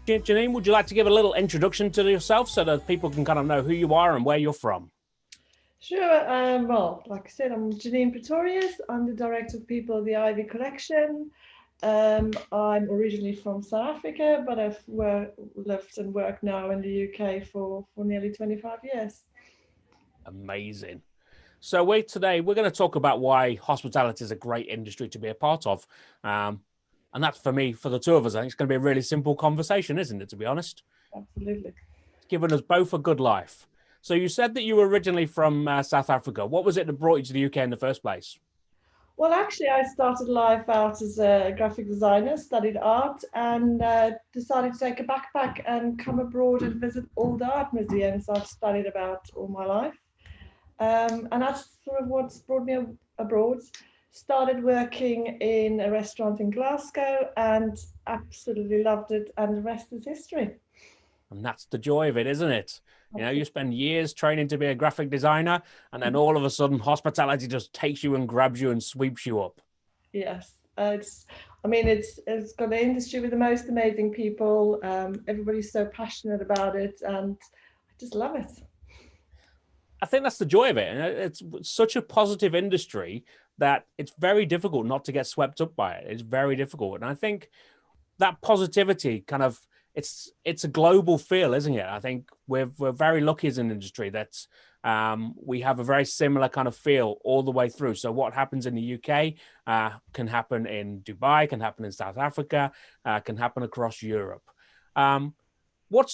Janine, would you like to give a little introduction to yourself so that people can kind of know who you are and where you're from? Sure. Well, like I said, I'm Janene Pretorious. I'm the director of people of the Ivy Collection. I'm originally from South Africa, but lived and worked now in the UK for nearly 25 years. Amazing. So today we're going to talk about why hospitality is a great industry to be a part of. And that's for me, for the two of us, I think it's going to be a really simple conversation, isn't it, to be honest? Absolutely. It's given us both a good life. So you said that you were originally from South Africa. What was it that brought you to the UK in the first place? Well, actually, I started life out as a graphic designer, studied art, and decided to take a backpack and come abroad and visit all the art museums I've studied about all my life. And that's sort of what's brought me abroad. Started working in a restaurant in Glasgow and absolutely loved it. And the rest is history. And that's the joy of it, isn't it? You know, you spend years training to be a graphic designer, and then all of a sudden, hospitality just takes you and grabs you and sweeps you up. Yes, it's got an industry with the most amazing people. Everybody's so passionate about it, and I just love it. I think that's the joy of it. And it's such a positive industry that it's very difficult not to get swept up by it. It's very difficult. And I think that positivity kind of it's a global feel, isn't it? I think we're very lucky as an industry that we have a very similar kind of feel all the way through. So what happens in the UK can happen in Dubai, can happen in South Africa, can happen across Europe. Um, what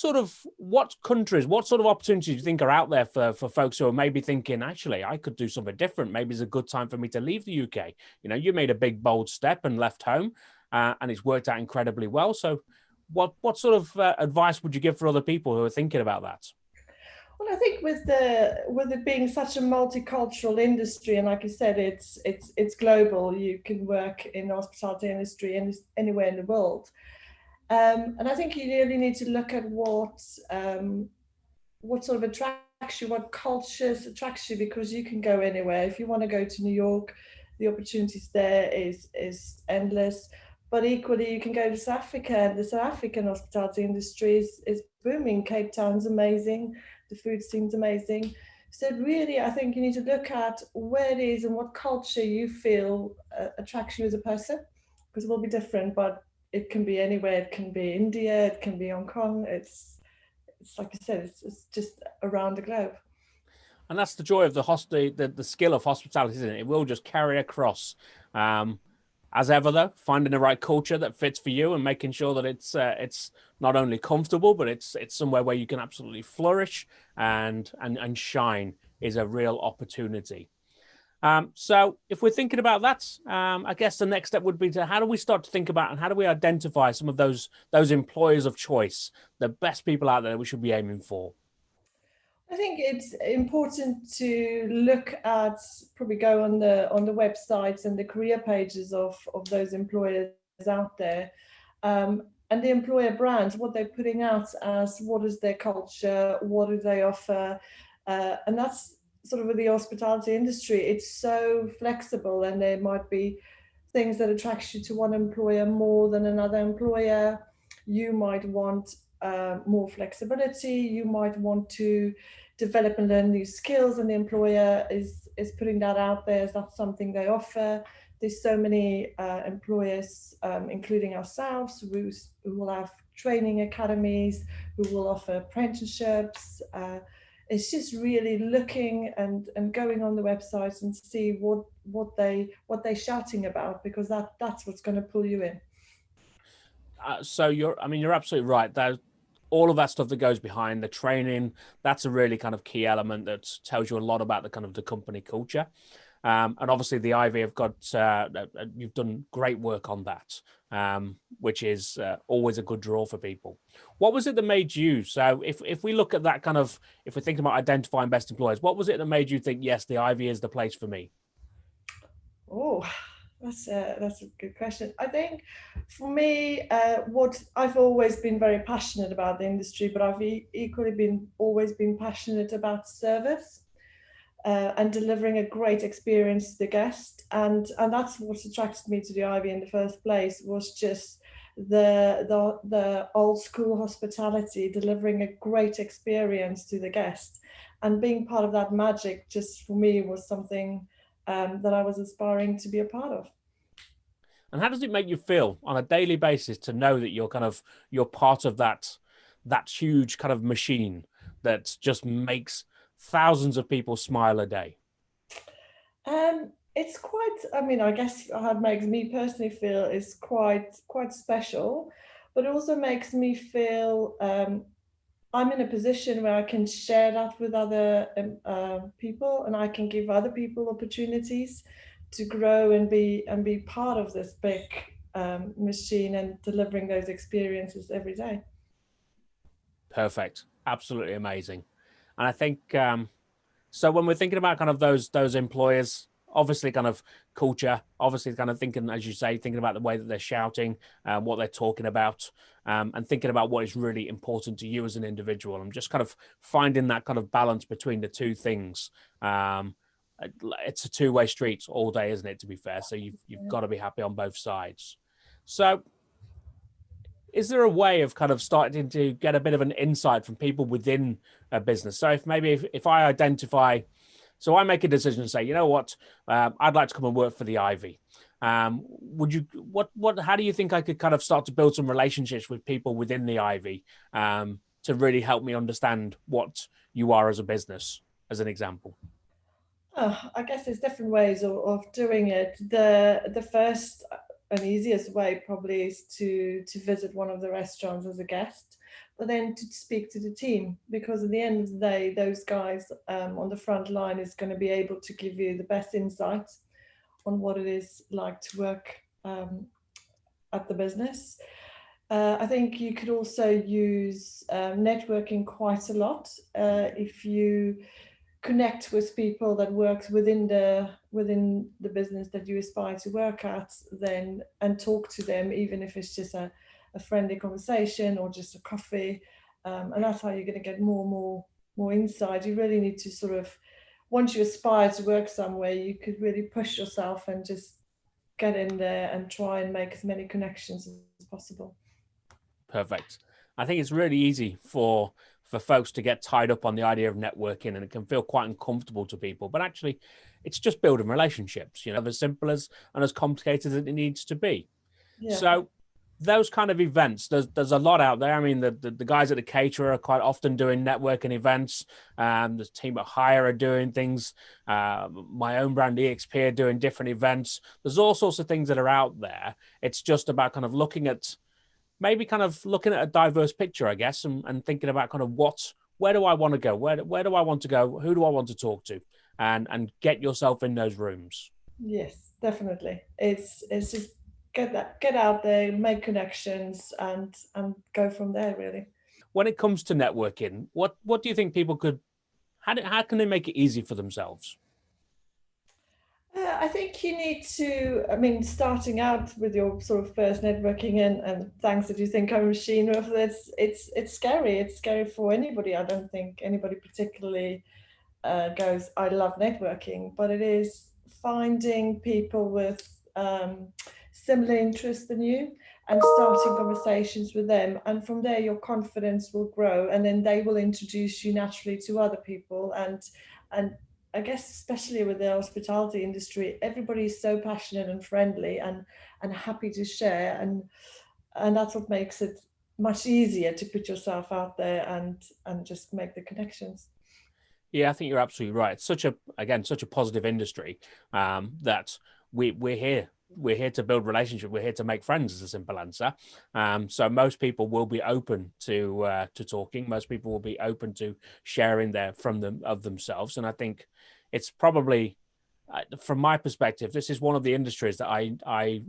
countries, what sort of opportunities do you think are out there for folks who are maybe thinking, actually, I could do something different. Maybe it's a good time for me to leave the UK. You know, you made a big, bold step and left home, and it's worked out incredibly well. So what sort of advice would you give for other people who are thinking about that? Well, I think with it being such a multicultural industry, and like you said, it's global. You can work in the hospitality industry anywhere in the world. And I think you really need to look at what sort of attracts you, what cultures attracts you, because you can go anywhere. If you want to go to New York, the opportunities there is endless. But equally, you can go to South Africa, and the South African hospitality industry is booming. Cape Town's amazing, the food seems amazing. So really, I think you need to look at where it is and what culture you feel attracts you as a person, because it will be different, but it can be anywhere. It can be India, it can be Hong Kong. It's like I said, it's just around the globe. And that's the joy of the skill of hospitality, isn't it? It will just carry across. Um, as ever, though, finding the right culture that fits for you and making sure that it's not only comfortable, but it's somewhere where you can absolutely flourish and shine is a real opportunity. So if we're thinking about that, I guess the next step would be to how do we start to think about and how do we identify some of those employers of choice, the best people out there that we should be aiming for? I think it's important to look at, probably go on the websites and the career pages of those employers out there, and the employer brands, what they're putting out as what is their culture, what do they offer, and that's sort of with the hospitality industry. It's so flexible, and there might be things that attracts you to one employer more than another employer. You might want more flexibility. You might want to develop and learn new skills, and the employer is putting that out there as that's something they offer. There's so many employers, including ourselves, who will have training academies, who will offer apprenticeships. It's just really looking and going on the websites and see what they're shouting about, because that's what's going to pull you in. So you're absolutely right. That all of that stuff that goes behind the training, that's a really kind of key element that tells you a lot about the kind of the company culture. And obviously the Ivy have got, you've done great work on that, which is always a good draw for people. What was it that made you, so if we look at that kind of, if we're thinking about identifying best employers, what was it that made you think, yes, the Ivy is the place for me? Oh, that's a good question. I think for me, what I've always been very passionate about the industry, but I've equally been always been passionate about service, and delivering a great experience to the guest, and that's what attracted me to the Ivy in the first place, was just the old school hospitality, delivering a great experience to the guest, and being part of that magic. Just for me was something that I was aspiring to be a part of. And how does it make you feel on a daily basis to know that you're part of that huge kind of machine that just makes thousands of people smile a day? It's quite. I mean, I guess how it makes me personally feel is quite special, but it also makes me feel I'm in a position where I can share that with other people, and I can give other people opportunities to grow and be part of this big machine and delivering those experiences every day. Perfect. Absolutely amazing. And I think so when we're thinking about kind of those employers, obviously kind of culture, obviously kind of thinking, as you say, thinking about the way that they're shouting, what they're talking about, and thinking about what is really important to you as an individual. I'm just kind of finding that kind of balance between the two things. Um, it's a two-way street all day, isn't it? To be fair, so you've got to be happy on both sides. So is there a way of kind of starting to get a bit of an insight from people within a business? So if I identify, so I make a decision and say, you know what, I'd like to come and work for the Ivy. Would you how do you think I could kind of start to build some relationships with people within the Ivy to really help me understand what you are as a business, as an example? I guess there's different ways of doing it. The first and easiest way probably is to visit one of the restaurants as a guest, but then to speak to the team, because at the end of the day, those guys on the front line is going to be able to give you the best insights on what it is like to work at the business. I think you could also use networking quite a lot if you connect with people that works within the business that you aspire to work at, then and talk to them, even if it's just a friendly conversation or just a coffee, and that's how you're going to get more insight. You really need to sort of, once you aspire to work somewhere, you could really push yourself and just get in there and try and make as many connections as possible. Perfect. I think it's really easy for folks to get tied up on the idea of networking, and it can feel quite uncomfortable to people. But actually, it's just building relationships, as simple as and as complicated as it needs to be. Yeah. So those kind of events, there's a lot out there. I mean, the guys at the caterer are quite often doing networking events. The team at Hire are doing things. My own brand EXP are doing different events. There's all sorts of things that are out there. It's just about kind of looking at a diverse picture, I guess, and thinking about kind of where do I want to go? Where do I want to go? Who do I want to talk to? And get yourself in those rooms. Yes, definitely. It's just get out there, make connections, and go from there. Really. When it comes to networking, what do you think people could, how can they make it easy for themselves? I think you need to. I mean, starting out with your sort of first networking and thanks that you think I'm a machine with this. It's scary. It's scary for anybody. I don't think anybody particularly goes, I love networking, but it is finding people with similar interests than you and starting conversations with them. And from there, your confidence will grow, and then they will introduce you naturally to other people. And I guess especially with the hospitality industry, everybody is so passionate and friendly and happy to share, and that's what makes it much easier to put yourself out there and just make the connections. Yeah, I think you're absolutely right. It's such a positive industry that we're here. We're here to build relationships. We're here to make friends. Is a simple answer. So most people will be open to talking. Most people will be open to sharing from them of themselves. And I think it's probably, from my perspective, this is one of the industries that I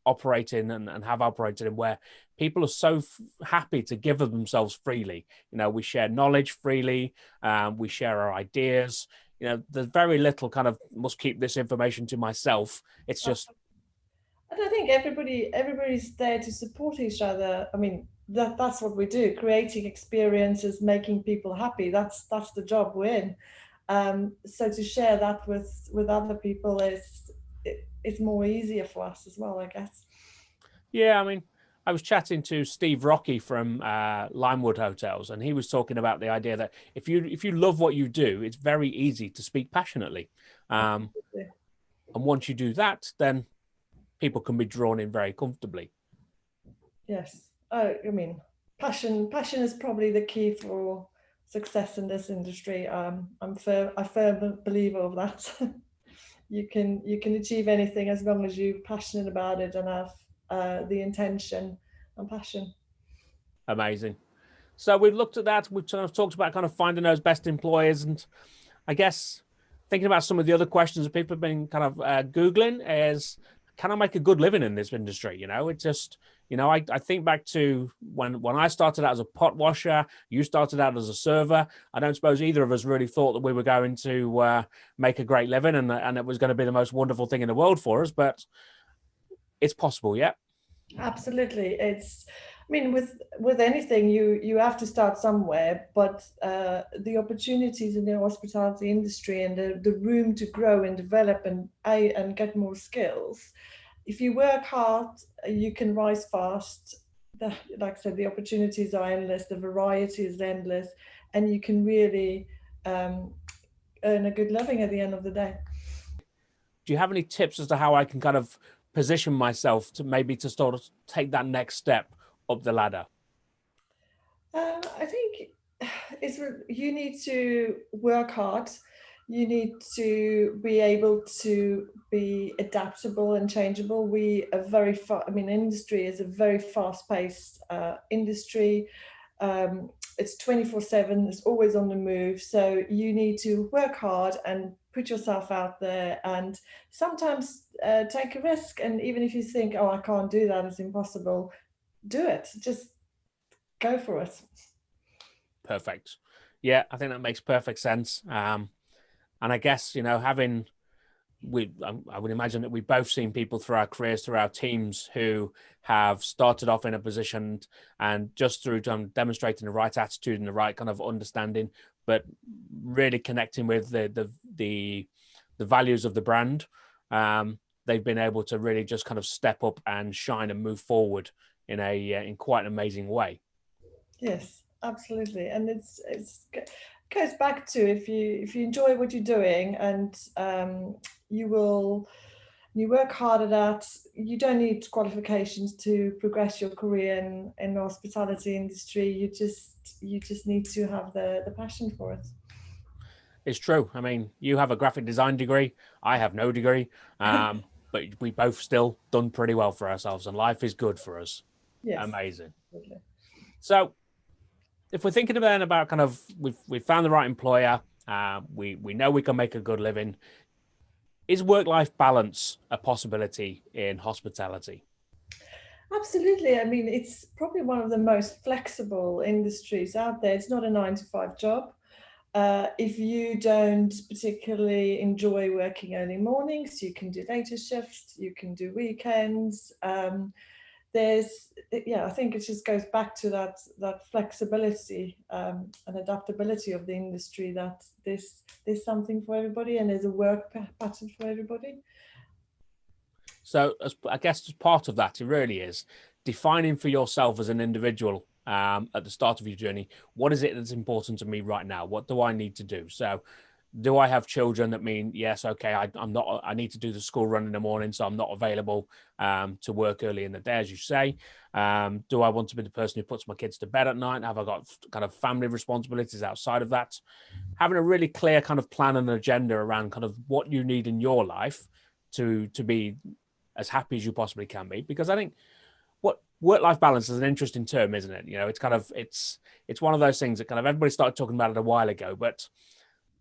operate in and have operated in, where people are so happy to give of themselves freely. We share knowledge freely. We share our ideas. There's very little kind of must keep this information to myself. It's just, And I think everybody's there to support each other. I mean, that's what we do, creating experiences, making people happy. That's the job we're in. So to share that with other people is more easier for us as well, I guess. yeah, I mean, I was chatting to Steve Rocky from Limewood Hotels, and he was talking about the idea that if you love what you do, it's very easy to speak passionately. Absolutely. And once you do that, then people can be drawn in very comfortably. Yes. I mean, passion is probably the key for success in this industry. A firm believer of that. You can achieve anything as long as you're passionate about it and have the intention and passion. Amazing. So we've looked at that. We've kind of talked about kind of finding those best employers, and I guess thinking about some of the other questions that people have been kind of Googling is, can I make a good living in this industry? It's just, I think back to when I started out as a pot washer, you started out as a server. I don't suppose either of us really thought that we were going to make a great living and it was going to be the most wonderful thing in the world for us, but it's possible, yeah. Absolutely. I mean, with anything, you have to start somewhere, but the opportunities in the hospitality industry and the room to grow and develop and get more skills. If you work hard, you can rise fast. Like I said, the opportunities are endless, the variety is endless, and you can really um, earn a good living at the end of the day. Do you have any tips as to how I can kind of position myself to maybe to sort of take that next step up the ladder? I think you need to work hard. You need to be able to be adaptable and changeable. I mean, industry is a very fast-paced industry. It's 24/7. It's always on the move. So you need to work hard and put yourself out there, and sometimes take a risk. And even if you think, "Oh, I can't do that. It's impossible," do it. Just go for it. Perfect. Yeah, I think that makes perfect sense. And I guess, having I would imagine that we've both seen people through our careers, through our teams, who have started off in a position and just through demonstrating the right attitude and the right kind of understanding, but really connecting with the values of the brand, they've been able to really just kind of step up and shine and move forward in quite an amazing way. Yes, absolutely, and it goes back to if you enjoy what you're doing and you will you work hard at that. You don't need qualifications to progress your career in the hospitality industry. You just need to have the passion for it. It's true. I mean, you have a graphic design degree. I have no degree. But we both still done pretty well for ourselves, and life is good for us. Yes, Amazing. absolutely. So, if we're thinking about kind of we've found the right employer, we know we can make a good living. Is work-life balance a possibility in hospitality? Absolutely. I mean, it's probably one of the most flexible industries out there. It's not a 9 to 5 job. If you don't particularly enjoy working early mornings, you can do later shifts, you can do weekends. I think it just goes back to that flexibility and adaptability of the industry, that there's something for everybody and there's a work pattern for everybody. So, I guess as part of that, it really is defining for yourself as an individual at the start of your journey. What is it that's important to me right now? What do I need to do? So, do I have children that mean, yes, okay, I'm not, I need to do the school run in the morning, so I'm not available to work early in the day, as you say. Do I want to be the person who puts my kids to bed at night? Have I got kind of family responsibilities outside of that? Having a really clear kind of plan and agenda around kind of what you need in your life to be as happy as you possibly can be, because I think what work-life balance is an interesting term, isn't it? It's kind of it's one of those things that kind of everybody started talking about it a while ago, but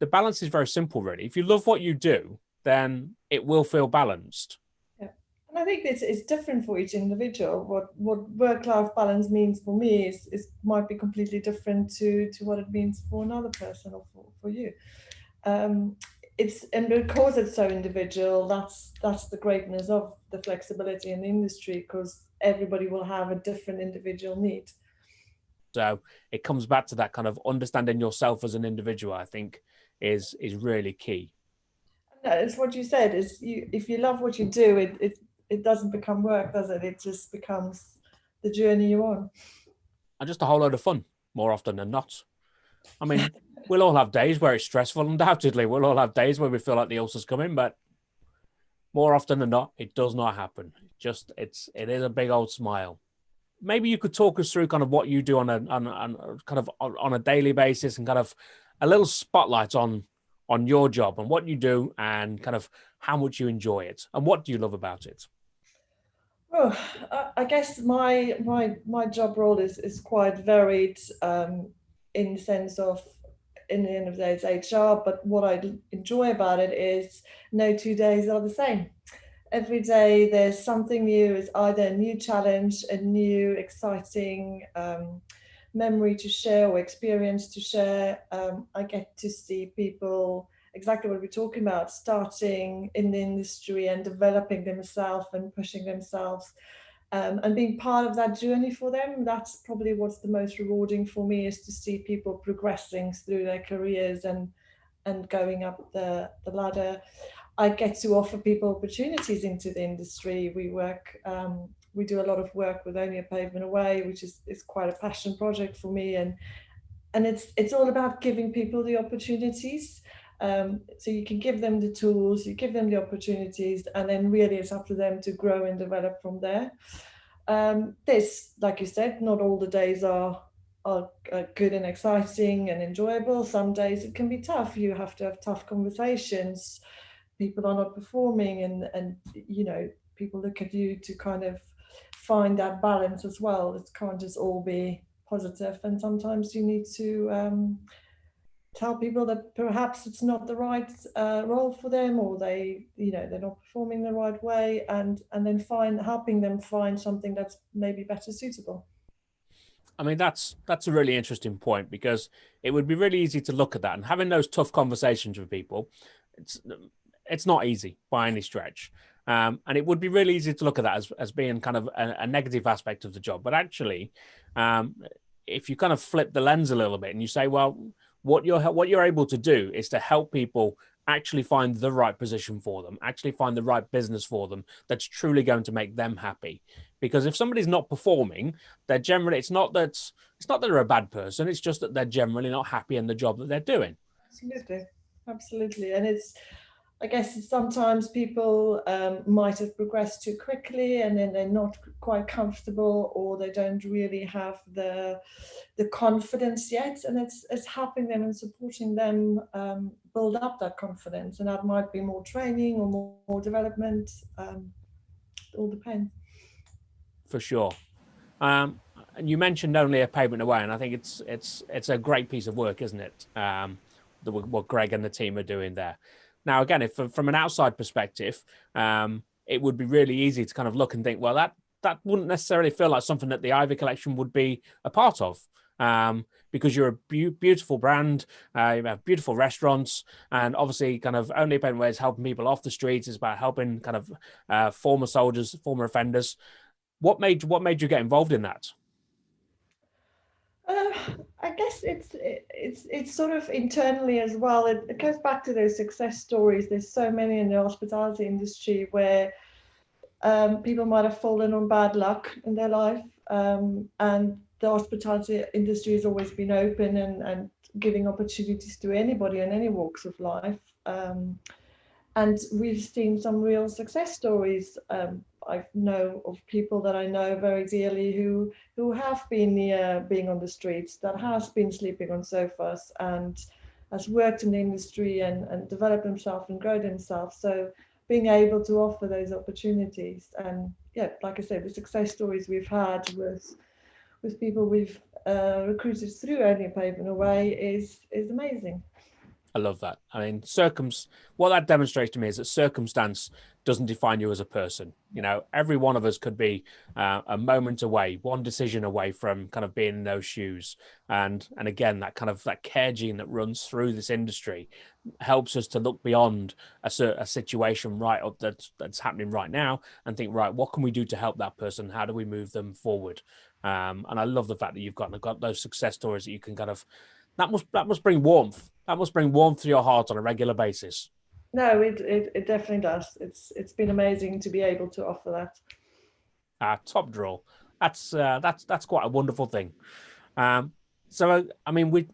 the balance is very simple, really. If you love what you do, then it will feel balanced. Yeah. And I think it's different for each individual. What work-life balance means for me is might be completely different to what it means for another person or for you. Um, and because it's so individual, that's the greatness of the flexibility in the industry, because everybody will have a different individual need. So it comes back to that kind of understanding yourself as an individual, I think, is really key. No, it's what you said. Is if you love what you do, it doesn't become work, does it? It just becomes the journey you're on. And just a whole load of fun more often than not. I mean, we'll all have days where it's stressful, undoubtedly. We'll all have days where we feel like the ulcer's coming, but more often than not, it does not happen. It is a big old smile. Maybe you could talk us through kind of what you do on a daily basis, and kind of a little spotlight on your job and what you do, and kind of how much you enjoy it and what do you love about it. Well, I guess my job role is quite varied, in the sense of, in the end of the day, it's HR, but what I enjoy about it is no 2 days are the same. Every day there's something new. It's either a new challenge, a new exciting memory to share or experience to share. I get to see people, exactly what we're talking about, starting in the industry and developing themselves and pushing themselves, and being part of that journey for them. That's probably what's the most rewarding for me, is to see people progressing through their careers and going up the ladder. I get to offer people opportunities into the industry. We do a lot of work with Only a Pavement Away, which is quite a passion project for me, and it's all about giving people the opportunities. So you can give them the tools, you give them the opportunities, and then really it's up to them to grow and develop from there. This, like you said, not all the days are good and exciting and enjoyable. Some days it can be tough. You have to have tough conversations. People are not performing, and people look at you to kind of find that balance as well. It can't just all be positive, and sometimes you need to tell people that perhaps it's not the right role for them, or they're not performing the right way, and then helping them find something that's maybe better suitable. I mean, that's a really interesting point, because it would be really easy to look at that, and having those tough conversations with people, it's not easy by any stretch. And it would be really easy to look at that as being kind of a negative aspect of the job. But actually, if you kind of flip the lens a little bit and you say, well, what you're able to do is to help people actually find the right position for them, actually find the right business for them that's truly going to make them happy. Because if somebody's not performing, they're generally, it's not that they're a bad person, it's just that they're generally not happy in the job that they're doing. Absolutely, absolutely. And I guess sometimes people might have progressed too quickly, and then they're not quite comfortable, or they don't really have the confidence yet. And it's helping them and supporting them build up that confidence. And that might be more training or more development. It all depends. For sure. And you mentioned Only a Pavement Away, and I think it's a great piece of work, isn't it? What Greg and the team are doing there. Now, again, if from an outside perspective, it would be really easy to kind of look and think, well, that wouldn't necessarily feel like something that the Ivy Collection would be a part of, because you're a beautiful brand, you have beautiful restaurants, and obviously, kind of Only a Pavement Away is helping people off the streets. It's about helping kind of former soldiers, former offenders. What made you get involved in that? Uh, I guess it's sort of internally as well. It goes back to those success stories. There's so many in the hospitality industry where people might have fallen on bad luck in their life, and the hospitality industry has always been open and giving opportunities to anybody in any walks of life. And we've seen some real success stories. I know of people that I know very dearly who have been being on the streets, that has been sleeping on sofas, and has worked in the industry and developed themselves and grown themselves. So being able to offer those opportunities, and yeah, like I said, the success stories we've had with people we've recruited through Only a Pavement Away is amazing. I love that. I mean, what that demonstrates to me is that circumstance doesn't define you as a person. You know, every one of us could be a moment away, one decision away from kind of being in those shoes. And again, that kind of that care gene that runs through this industry helps us to look beyond a situation right up that's happening right now, and think, right, what can we do to help that person? How do we move them forward? And I love the fact that you've got those success stories that you can kind of, that must bring warmth. That must bring warmth to your heart on a regular basis. No, it definitely does. It's been amazing to be able to offer that. Top draw. That's quite a wonderful thing. So I mean,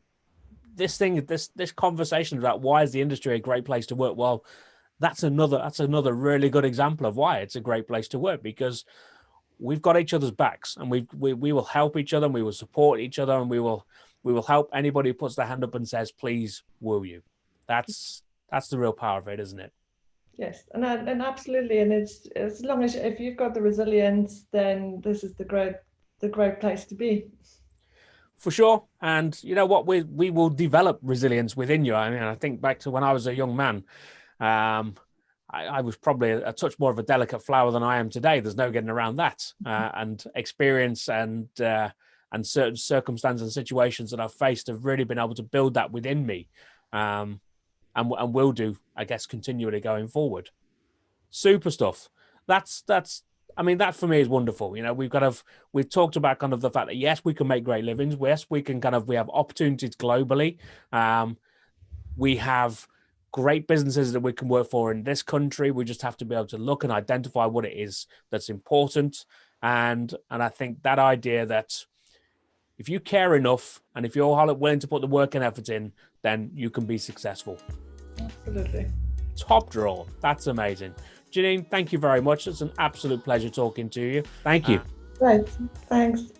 this conversation about why is the industry a great place to work? Well, that's another really good example of why it's a great place to work, because we've got each other's backs, and we will help each other, and we will support each other, and we will help anybody who puts their hand up and says, please, will you? That's the real power of it, isn't it? Yes, and absolutely, and it's as long as if you've got the resilience, then this is the great place to be. For sure. And you know what? We will develop resilience within you. I mean, I think back to when I was a young man. Um, I was probably a touch more of a delicate flower than I am today. There's no getting around that. And experience and certain circumstances and situations that I've faced have really been able to build that within me, and will do, I guess, continually going forward. Super stuff. That's. I mean, that for me is wonderful. You know, we've talked about kind of the fact that yes, we can make great livings. Yes, we have opportunities globally. Um, we have great businesses that we can work for in this country. We just have to be able to look and identify what it is that's important. And I think that idea that if you care enough and if you're willing to put the work and effort in, then you can be successful. Absolutely. Top draw. That's amazing. Janene, thank you very much. It's an absolute pleasure talking to you. Thank you. Right. Thanks.